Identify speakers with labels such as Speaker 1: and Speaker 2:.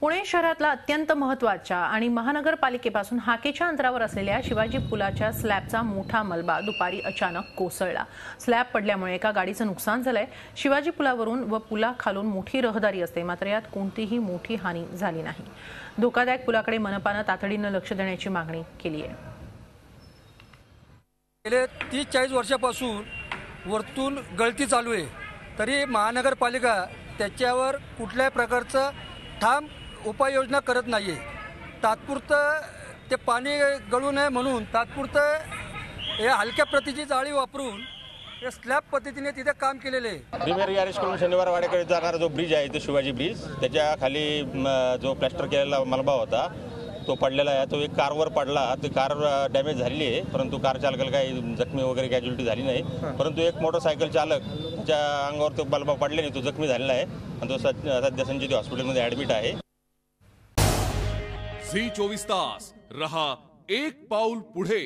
Speaker 1: पुणे शहरातला अत्यंत महत्त्वाच्या आणि महानगरपालिकेपासून हाकेच्या अंतरावर असलेल्या शिवाजी पुलाच्या स्लॅबचा मोठा मलबा दुपारी अचानक कोसळला। स्लॅब पडल्यामुळे एका गाडीचं नुकसान झालंय। शिवाजी पुलावरून व पुलाखालून मोठी रहदारी असते, मात्र यात कोणतीही मोठी हानी झाली नाही। धोकादायक पुलाकडे मनपाने तातडीने लक्ष देण्याची मागणी केली आहे।
Speaker 2: गेले 30-40 वर्षापासून वरतून गळती चालू आहे, तरी महानगरपालिका त्याच्यावर कुठल्याही प्रकारचं ठाम उपाययोजना करत नाहीये। तात्पुरतं ते पाणी गळू नये म्हणून तात्पुरतं हे हलक्या प्रतीची जाळी वापरून हे स्लॅब पद्धतीने तिथे काम केलेले आहे।
Speaker 3: प्रीमियर गॅरेजकडून शनिवार वाड्याकडे जाणारा जो ब्रिज आहे, तो शिवाजी ब्रिज, त्याच्या खाली जो प्लॅस्टर केलेला मलबा होता तो पडलेला आहे। तो एक कारवर पडला, ती कार डॅमेज झालेली आहे, परंतु कार चालकाला काही जखमी वगैरे कॅज्युलिटी झाली नाही। परंतु एक मोटरसायकल चालक त्याच्या अंगावर तो मलबा पडल्याने तो जखमी झालेला आहे आणि तो सध्या संजीवनी हॉस्पिटलमध्ये ॲडमिट आहे।
Speaker 4: झी 24 तास रहा एक पाऊल पुढे।